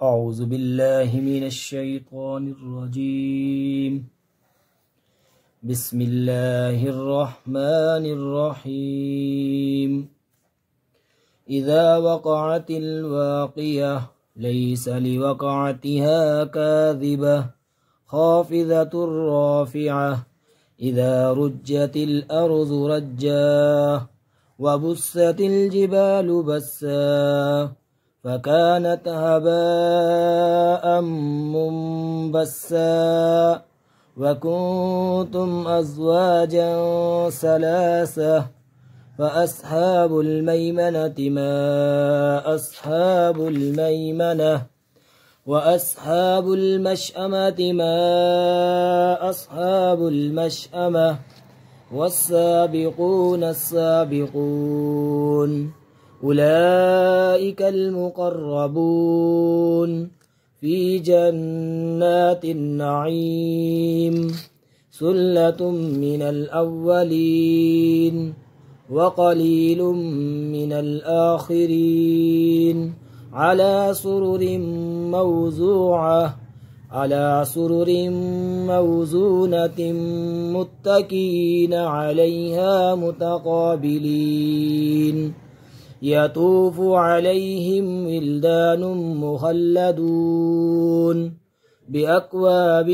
أعوذ بالله من الشيطان الرجيم. بسم الله الرحمن الرحيم. إذا وقعت الواقية ليس لوقعتها كاذبة خافضة رافعة إذا رجت الأرض رجا وبست الجبال بسا فكانت هباء منبثا وكنتم أزواجا ثلاثة فأصحاب الميمنة ما أصحاب الميمنة وأصحاب المشأمة ما أصحاب المشأمة والسابقون السابقون أولئك المقربون في جنات النعيم ثلة من الأولين وقليل من الآخرين على سرر موزونة متكئين عليها متقابلين يطوف عليهم ولدان مخلدون بأكواب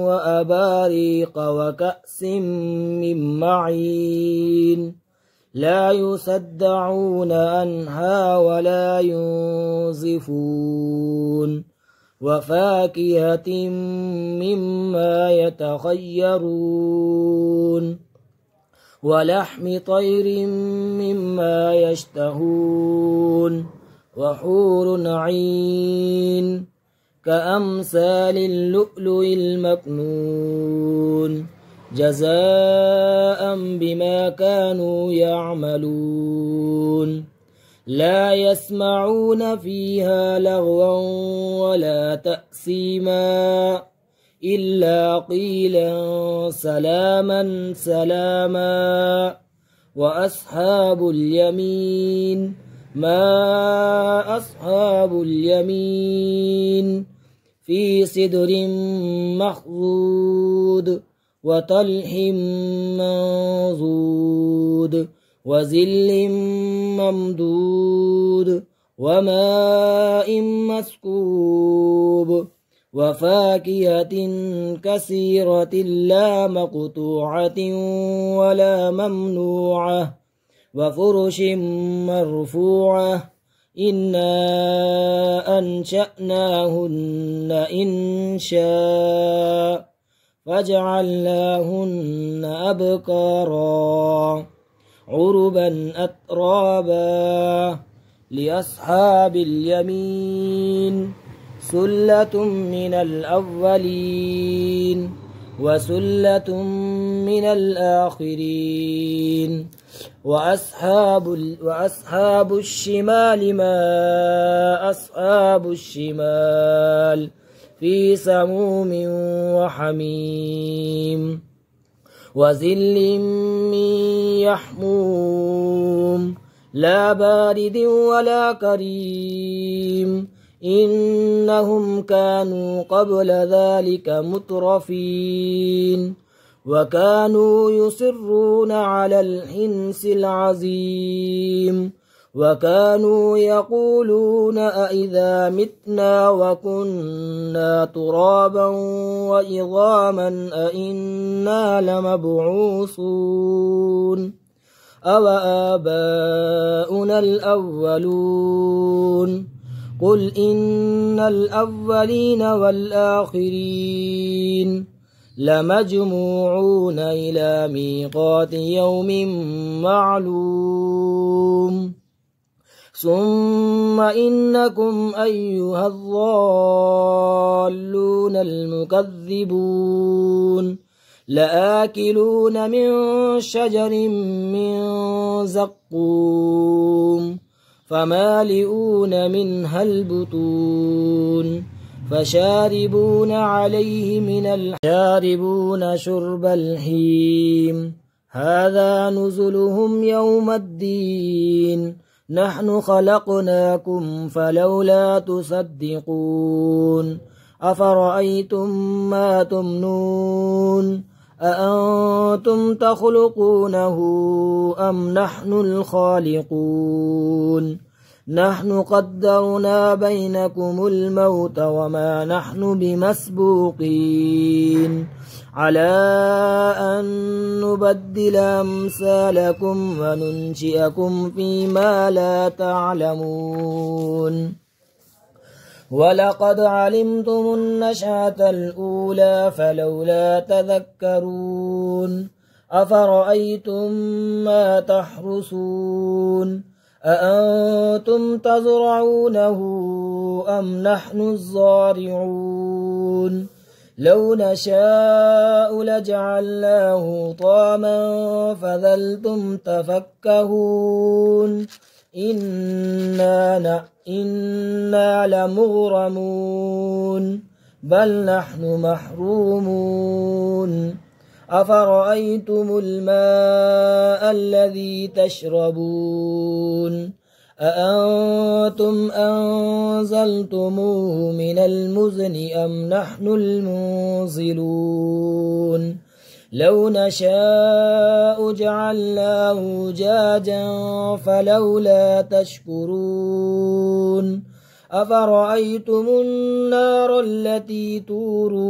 وأباريق وكأس من معين لا يصدعون عنها ولا ينزفون وفاكهة مما يتخيرون ولحم طير مما يشتهون وحور عين كأمثال اللؤلؤ المكنون جزاء بما كانوا يعملون لا يسمعون فيها لغوا ولا تأثيما إلا قيلا سلاما سلاما وأصحاب اليمين ما أصحاب اليمين في سدر مخضود وطلح منضود وظل ممدود وماء مسكوب وفاكهة كثيرة لا مقطوعة ولا ممنوعة وفرش مرفوعة إنا أنشأناهن إنشاء فجعلناهن أبكارا عربا أترابا لأصحاب اليمين ثلة من الأولين وثلة من الآخرين وأصحاب الشمال ما أصحاب الشمال في سموم وحميم وظل من يحموم لا بارد ولا كريم إنهم كانوا قبل ذلك مترفين وكانوا يصرون على الحنث العظيم وكانوا يقولون أئذا متنا وكنا ترابا وعظاما أئنا لمبعوثون أو آباؤنا الأولون قل إن الأولين والآخرين لمجموعون إلى ميقات يوم معلوم ثم إنكم أيها الضالون المكذبون لآكلون من شجر من زقوم فمالئون منها البطون فشاربون عليه شاربون شرب الهيم هذا نزلهم يوم الدين نحن خلقناكم فلولا تصدقون أفرأيتم ما تمنون أأنتم تخلقونه أم نحن الخالقون نحن قدرنا بينكم الموت وما نحن بمسبوقين على أن نبدل أمثالكم وننشئكم فيما لا تعلمون ولقد علمتم النشأة الأولى فلولا تذكرون أفرأيتم ما تحرثون أأنتم تزرعونه أم نحن الزارعون لو نشاء لجعلناه طعاما فظلتم تفكهون إنا لمغرمون بل نحن محرومون أفرأيتم الماء الذي تشربون أأنتم أنزلتموه من المزن أم نحن المنزلون لو نشاء جعلناه جاجا فلولا تشكرون أفرأيتم النار التي تورون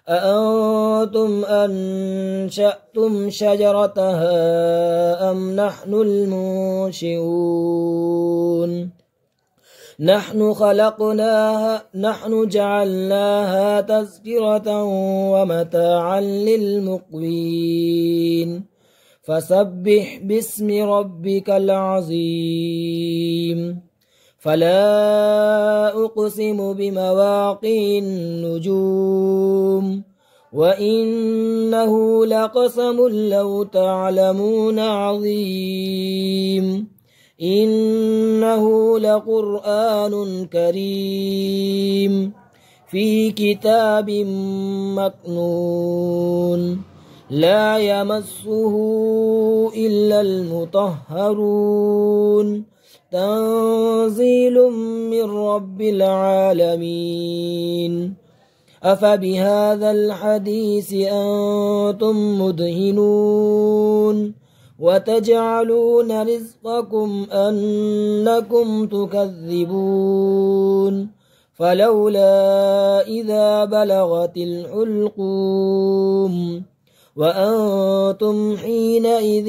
أأنتم أنشأتم شجرتها أم نحن المنشئون نحن خلقناها نحن جعلناها تذكرة ومتاعا للمقوين فسبح باسم ربك العظيم فلا أقسم بمواقع النجوم وإنه لقسم لو تعلمون عظيم إنه لقرآن كريم في كتاب مكنون لا يمسه إلا المطهرون تنزيل من رب العالمين أفبهذا الحديث أنتم مدهنون وتجعلون رزقكم أنكم تكذبون فلولا إذا بلغت الحلقوم وأنتم حينئذ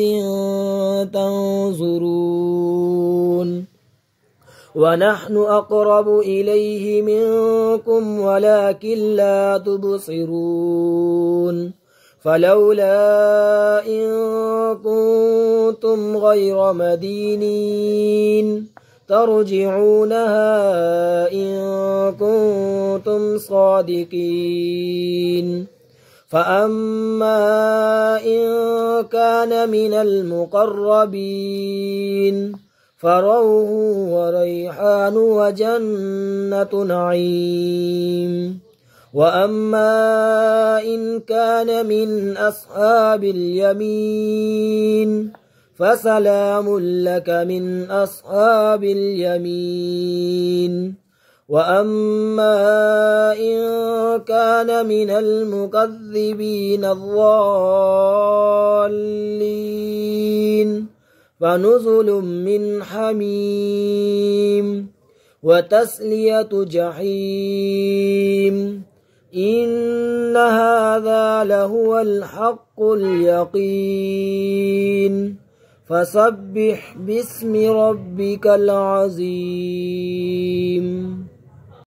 تنظرون ونحن أقرب إليه منكم ولكن لا تبصرون فلولا إن كنتم غير مدينين ترجعونها إن كنتم صادقين فأما إن كان من المقربين فروح وريحان وجنة نعيم وأما إن كان من أصحاب اليمين فسلام لك من أصحاب اليمين وأما إن كان من المكذبين الضالين فنزل من حميم وتسلية جحيم إن هذا لهو الحق اليقين فسبح باسم ربك العظيم.